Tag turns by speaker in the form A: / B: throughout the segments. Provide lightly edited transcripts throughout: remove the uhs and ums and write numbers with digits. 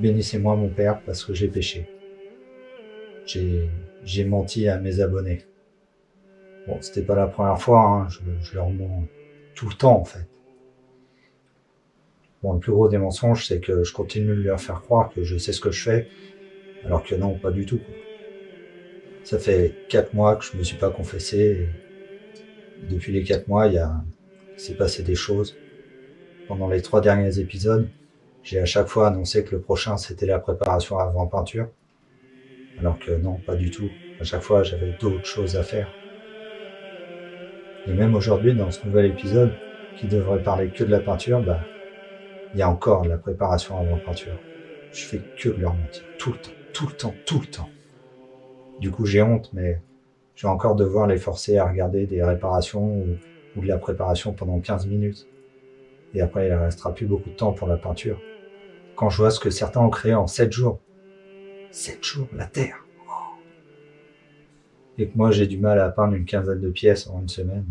A: Bénissez-moi mon Père parce que j'ai péché. J'ai menti à mes abonnés. Bon, c'était pas la première fois, hein, je leur mens tout le temps en fait. Bon, le plus gros des mensonges, c'est que je continue de leur faire croire que je sais ce que je fais, alors que non, pas du tout. Ça fait 4 mois que je me suis pas confessé, et depuis les 4 mois, il s'est passé des choses. Pendant les 3 derniers épisodes, j'ai à chaque fois annoncé que le prochain c'était la préparation avant peinture, alors que non, pas du tout. À chaque fois, j'avais d'autres choses à faire. Et même aujourd'hui, dans ce nouvel épisode, qui devrait parler que de la peinture, il y a encore de la préparation avant peinture. Je fais que de leur mentir. Tout le temps, tout le temps, tout le temps. Du coup, j'ai honte, mais je vais encore devoir les forcer à regarder des réparations ou de la préparation pendant 15 minutes. Et après, il ne restera plus beaucoup de temps pour la peinture. Quand je vois ce que certains ont créé en 7 jours. 7 jours, la Terre. Et que moi, j'ai du mal à peindre une quinzaine de pièces en une semaine.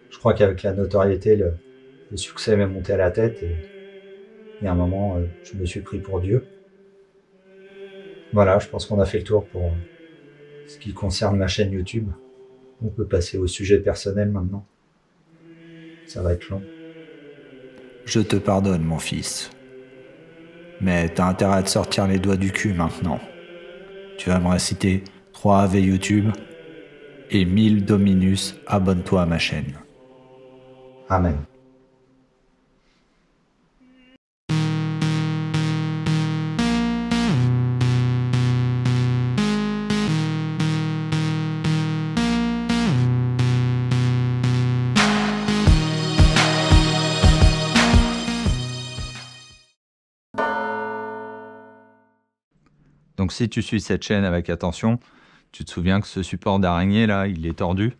A: Je crois qu'avec la notoriété, le succès m'est monté à la tête et à un moment, je me suis pris pour Dieu. Voilà, je pense qu'on a fait le tour pour ce qui concerne ma chaîne YouTube. On peut passer au sujet personnel maintenant. Ça va être long.
B: Je te pardonne, mon fils. Mais t'as intérêt à te sortir les doigts du cul maintenant. Tu vas me réciter 3 AV YouTube et 1000 Dominus, abonne-toi à ma chaîne.
A: Amen.
C: Donc si tu suis cette chaîne avec attention, tu te souviens que ce support d'araignée là, il est tordu.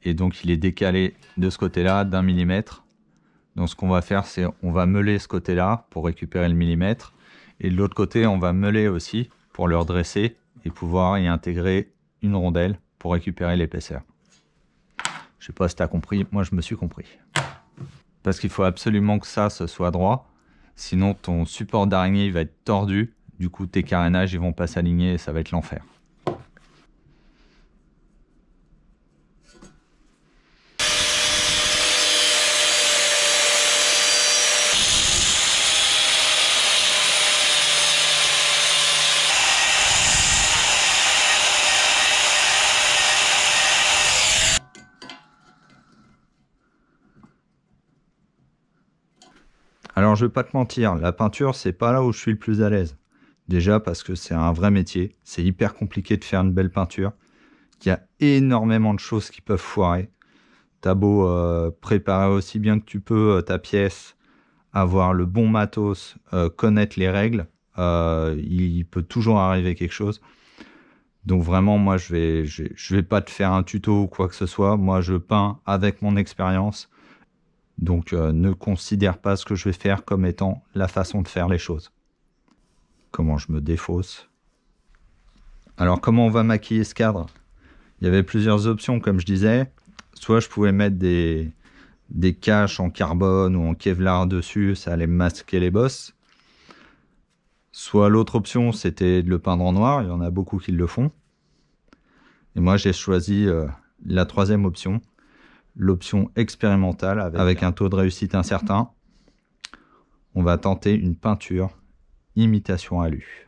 C: Et donc il est décalé de ce côté-là d'1 millimètre. Donc ce qu'on va faire, c'est on va meuler ce côté-là pour récupérer le millimètre. Et de l'autre côté, on va meuler aussi pour le redresser et pouvoir y intégrer une rondelle pour récupérer l'épaisseur. Je sais pas si tu as compris, moi je me suis compris. Parce qu'il faut absolument que ça ce soit droit. Sinon ton support d'araignée va être tordu. Du coup, tes carénages ils vont pas s'aligner et ça va être l'enfer. Alors, je vais pas te mentir, la peinture, c'est pas là où je suis le plus à l'aise. Déjà parce que c'est un vrai métier, c'est hyper compliqué de faire une belle peinture. Il y a énormément de choses qui peuvent foirer. T'as beau préparer aussi bien que tu peux ta pièce, avoir le bon matos, connaître les règles, il peut toujours arriver quelque chose. Donc vraiment, moi, je vais pas te faire un tuto ou quoi que ce soit. Moi, je peins avec mon expérience. Donc ne considère pas ce que je vais faire comme étant la façon de faire les choses. Comment je me défausse. Alors comment on va maquiller ce cadre? Il y avait plusieurs options comme je disais. Soit je pouvais mettre des caches en carbone ou en Kevlar dessus, ça allait masquer les bosses. Soit l'autre option c'était de le peindre en noir, il y en a beaucoup qui le font. Et moi j'ai choisi la troisième option. L'option expérimentale avec un taux de réussite incertain. On va tenter une peinture imitation alu.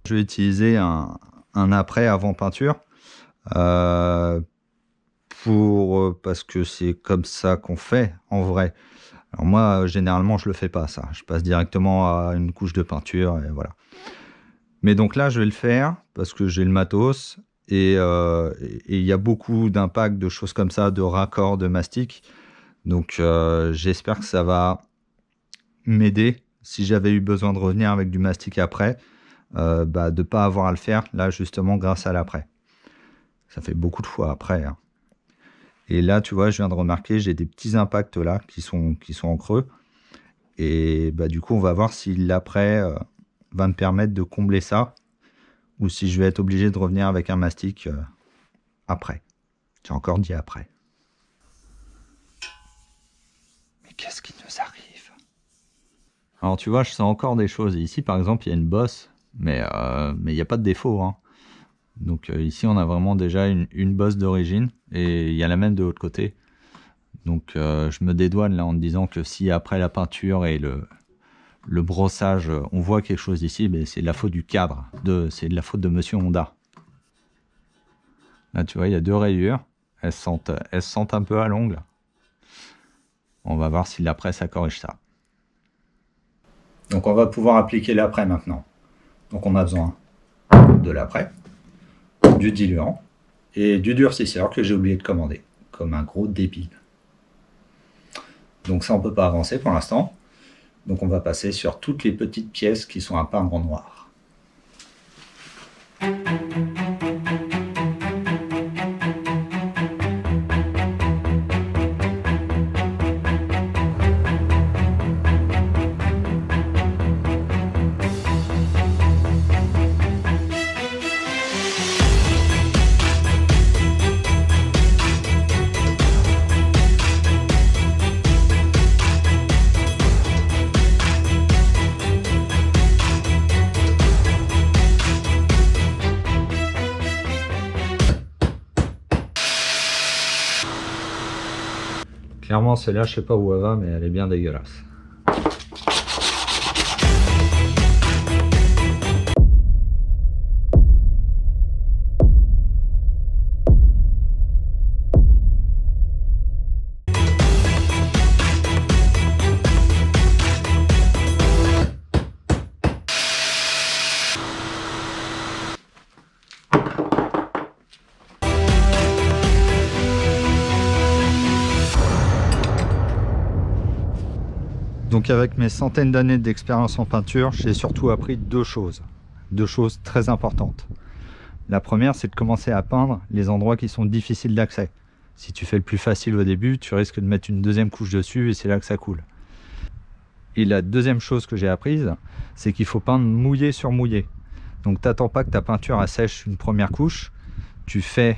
C: Je vais utiliser un après-avant peinture parce que c'est comme ça qu'on fait en vrai. Alors moi généralement je le fais pas ça. Je passe directement à une couche de peinture et voilà. Mais donc là je vais le faire parce que j'ai le matos. Et il y a beaucoup d'impacts, de choses comme ça, de raccords, de mastic. Donc j'espère que ça va m'aider si j'avais eu besoin de revenir avec du mastic après, de ne pas avoir à le faire là justement grâce à l'après. Ça fait beaucoup de fois après. Hein. Et là tu vois, je viens de remarquer, j'ai des petits impacts là qui sont en creux. Et du coup on va voir si l'après va me permettre de combler ça. Ou si je vais être obligé de revenir avec un mastic après. J'ai encore dit après. Mais qu'est-ce qui nous arrive? Alors tu vois, je sens encore des choses. Ici par exemple, il y a une bosse, mais il n'y a pas de défaut, hein. Donc ici on a vraiment déjà une bosse d'origine, et il y a la même de l'autre côté. Donc je me dédouane là en me disant que si après la peinture et le brossage, on voit quelque chose ici, mais c'est de la faute du cadre, c'est de la faute de Monsieur Honda. Là tu vois, il y a 2 rayures, elles se sentent un peu à l'ongle. On va voir si l'après ça corrige ça. Donc on va pouvoir appliquer l'après maintenant. Donc on a besoin de l'après, du diluant et du durcisseur que j'ai oublié de commander, comme un gros débile. Donc ça on peut pas avancer pour l'instant. Donc on va passer sur toutes les petites pièces qui sont à peindre en noir. Clairement, celle-là, je sais pas où elle va, mais elle est bien dégueulasse. Donc avec mes centaines d'années d'expérience en peinture, j'ai surtout appris deux choses très importantes. La première, c'est de commencer à peindre les endroits qui sont difficiles d'accès. Si tu fais le plus facile au début, tu risques de mettre une deuxième couche dessus et c'est là que ça coule. Et la deuxième chose que j'ai apprise, c'est qu'il faut peindre mouillé sur mouillé. Donc t'attends pas que ta peinture assèche une première couche, tu fais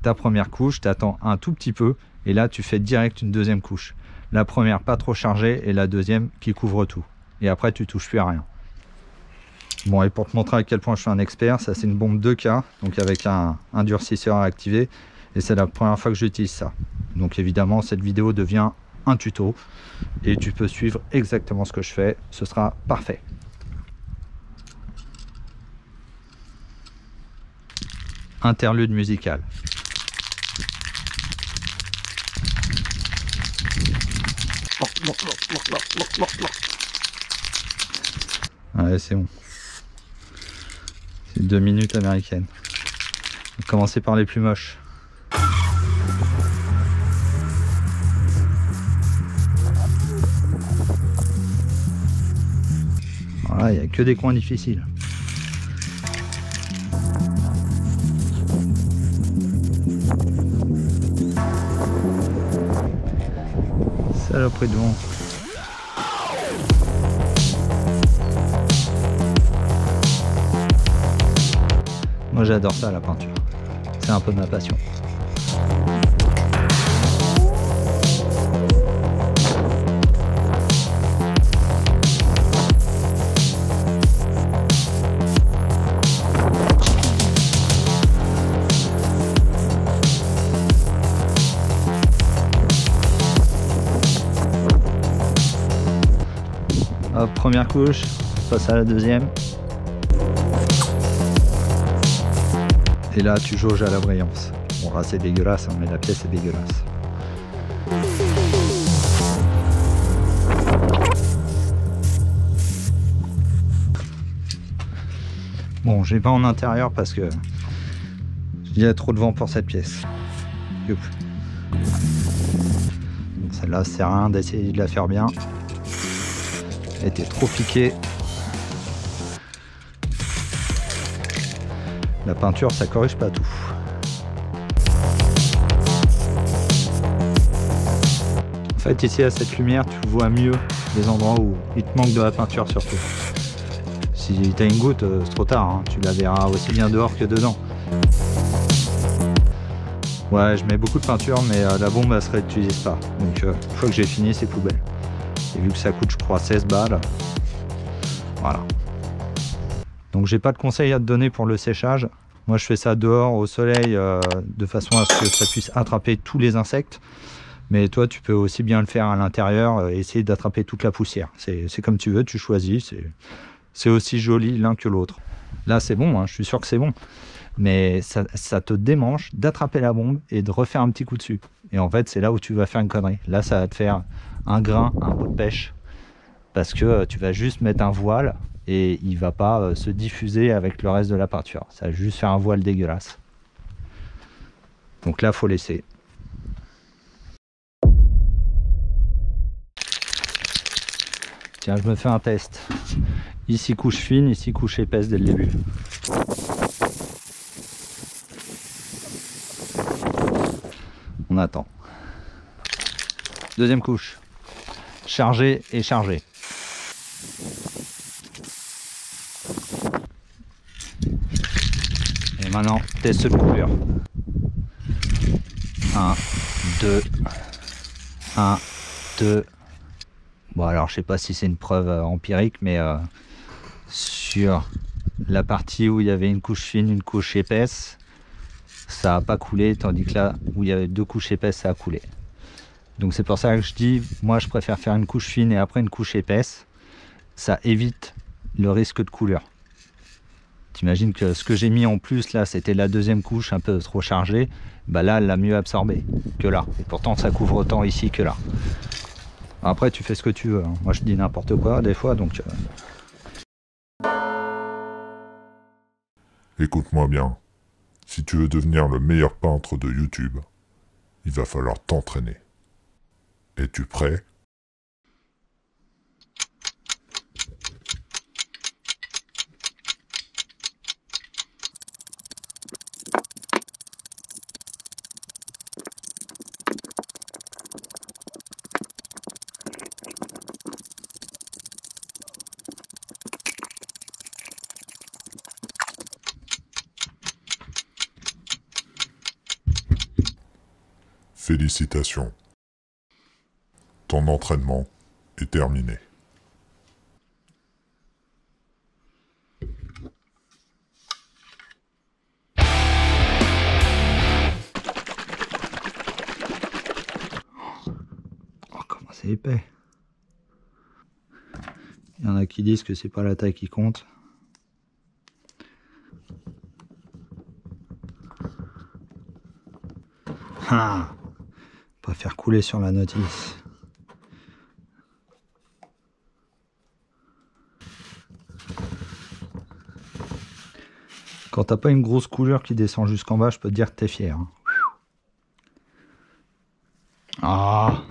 C: ta première couche, t'attends un tout petit peu et là tu fais direct une deuxième couche. La première pas trop chargée et la deuxième qui couvre tout. Et après tu touches plus à rien. Bon, et pour te montrer à quel point je suis un expert, ça c'est une bombe 2K, donc avec un durcisseur à activer. Et c'est la première fois que j'utilise ça. Donc évidemment cette vidéo devient un tuto. Et tu peux suivre exactement ce que je fais, ce sera parfait. Interlude musical. Ouais, c'est bon. C'est 2 minutes américaines. On va commencer par les plus moches. Voilà, il n'y a que des coins difficiles. Saloperie de vent. Moi j'adore ça, la peinture. C'est un peu ma passion. Hop, première couche, on passe à la deuxième. Et là, tu jauges à la brillance. Bon, là, c'est dégueulasse, hein, mais la pièce est dégueulasse. Bon, j'ai pas en intérieur parce que il y a trop de vent pour cette pièce. Celle-là, ça sert à rien d'essayer de la faire bien. Elle était trop piquée. La peinture, ça corrige pas tout. En fait, ici, à cette lumière, tu vois mieux les endroits où il te manque de la peinture surtout. Si tu as une goutte, c'est trop tard, hein. Tu la verras aussi bien dehors que dedans. Ouais, je mets beaucoup de peinture, mais la bombe, elle se réutilise pas. Donc, une fois que j'ai fini, c'est poubelle. Et vu que ça coûte, je crois, 16 balles, Voilà. Donc j'ai pas de conseils à te donner pour le séchage. Moi je fais ça dehors au soleil de façon à ce que ça puisse attraper tous les insectes. Mais toi tu peux aussi bien le faire à l'intérieur, essayer d'attraper toute la poussière. C'est comme tu veux, tu choisis. C'est aussi joli l'un que l'autre. Là c'est bon, hein, je suis sûr que c'est bon. Mais ça te démange d'attraper la bombe et de refaire un petit coup dessus. Et en fait c'est là où tu vas faire une connerie. Là ça va te faire un grain, un pot de pêche. Parce que tu vas juste mettre un voile et il va pas se diffuser avec le reste de la peinture. Ça va juste faire un voile dégueulasse. Donc là faut laisser. Tiens, je me fais un test. Ici couche fine, ici couche épaisse dès le début. On attend. Deuxième couche. Chargé et chargé. Et maintenant, test de couleur. 1, 2, 1, 2. Bon alors je sais pas si c'est une preuve empirique, mais sur la partie où il y avait une couche fine, une couche épaisse, ça n'a pas coulé, tandis que là où il y avait deux couches épaisses, ça a coulé. Donc c'est pour ça que je dis, moi je préfère faire une couche fine et après une couche épaisse. Ça évite le risque de coulure. T'imagines que ce que j'ai mis en plus là, c'était la deuxième couche un peu trop chargée. Bah là, elle l'a mieux absorbé que là. Et pourtant ça couvre autant ici que là. Après tu fais ce que tu veux, hein. Moi je dis n'importe quoi des fois, donc...
D: Écoute-moi bien, si tu veux devenir le meilleur peintre de YouTube, il va falloir t'entraîner. Es-tu prêt ? Félicitations. Ton entraînement est terminé.
C: Oh, comment c'est épais. Il y en a qui disent que c'est pas la taille qui compte. Ah, pas faire couler sur la notice. Quand t'as pas une grosse couleur qui descend jusqu'en bas, je peux te dire que t'es fier. Hein. Ah.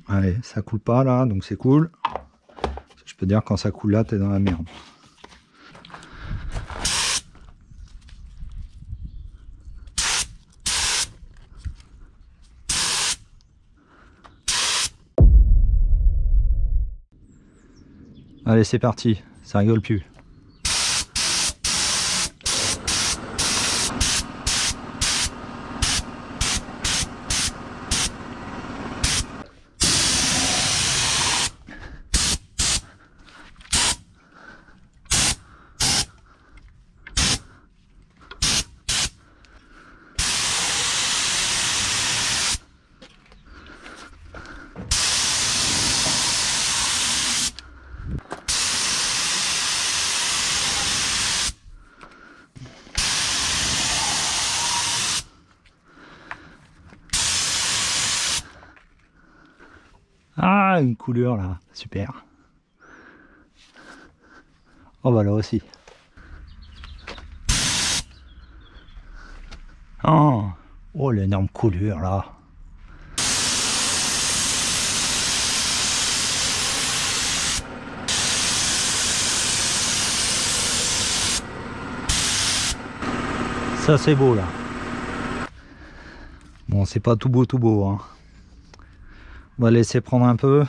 C: Allez, ça coule pas là, donc c'est cool. Je peux dire quand ça coule là, t'es dans la merde. Allez, c'est parti, ça rigole plus. Ah, une couleur là, super. Oh bah là aussi. Oh l'énorme couleur là. Ça c'est beau là. Bon, c'est pas tout beau hein. On va laisser prendre un peu,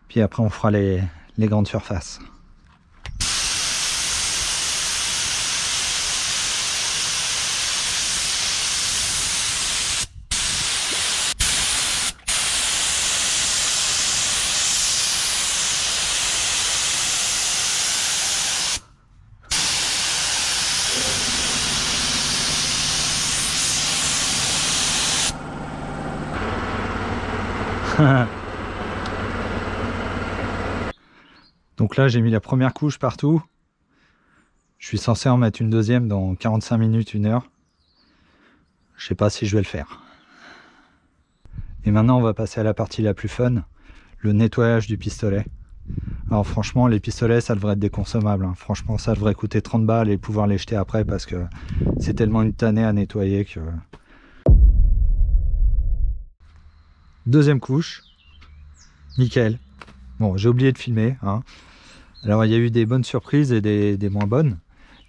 C: puis après on fera les
B: les grandes surfaces. Donc là, j'ai mis la première couche partout. Je suis censé en mettre une deuxième dans 45 minutes, 1 heure. Je sais pas si je vais le faire. Et maintenant, on va passer à la partie la plus fun, le nettoyage du pistolet. Alors franchement, les pistolets, ça devrait être des consommables, hein. Franchement, ça devrait coûter 30 balles et pouvoir les jeter après parce que c'est tellement une tannée à nettoyer que... Deuxième couche. Nickel. Bon, j'ai oublié de filmer, hein. Alors, il y a eu des bonnes surprises et des moins bonnes.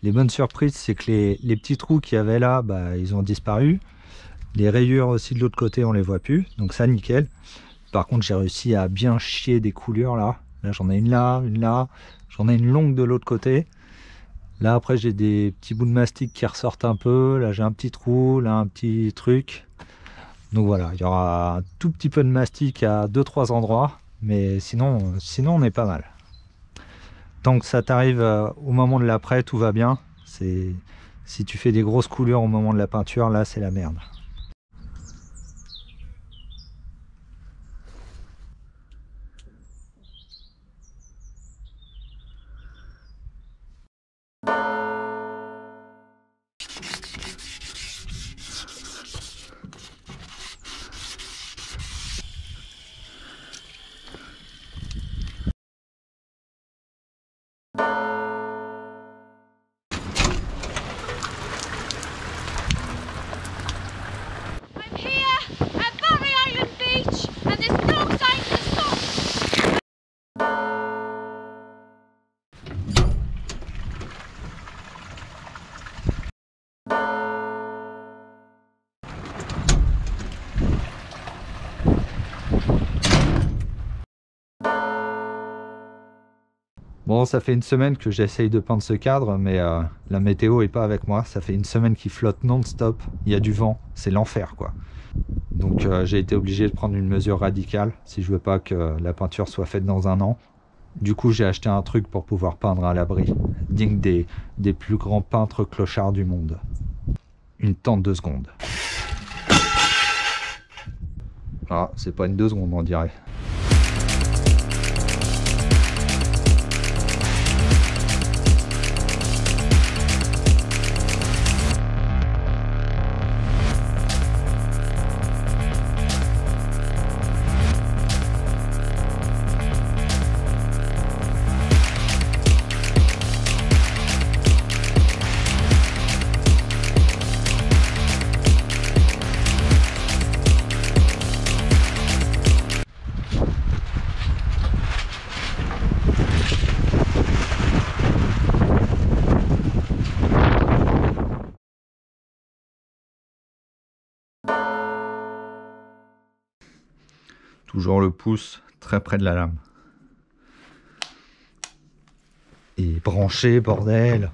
B: Les bonnes surprises, c'est que les petits trous qu'il y avait là, bah, ils ont disparu. Les rayures aussi de l'autre côté, on les voit plus. Donc ça, nickel. Par contre, j'ai réussi à bien chier des coulures là. Là, j'en ai une là, une là. J'en ai une longue de l'autre côté. Là, après, j'ai des petits bouts de mastic qui ressortent un peu. Là, j'ai un petit trou, là, un petit truc. Donc voilà, il y aura un tout petit peu de mastic à 2-3 endroits. Mais sinon, on est pas mal. Tant que ça t'arrive au moment de l'après, tout va bien. Si tu fais des grosses coulures au moment de la peinture, là, c'est la merde. Bon, ça fait une semaine que j'essaye de peindre ce cadre, mais la météo est pas avec moi. Ça fait une semaine qu'il flotte non-stop. Il y a du vent, c'est l'enfer, quoi. Donc j'ai été obligé de prendre une mesure radicale si je veux pas que la peinture soit faite dans 1 an. Du coup, j'ai acheté un truc pour pouvoir peindre à l'abri, digne des plus grands peintres clochards du monde. Une tente 2 secondes. Ah, c'est pas une 2 secondes, on dirait. Toujours le pouce très près de la lame. Et branché, bordel.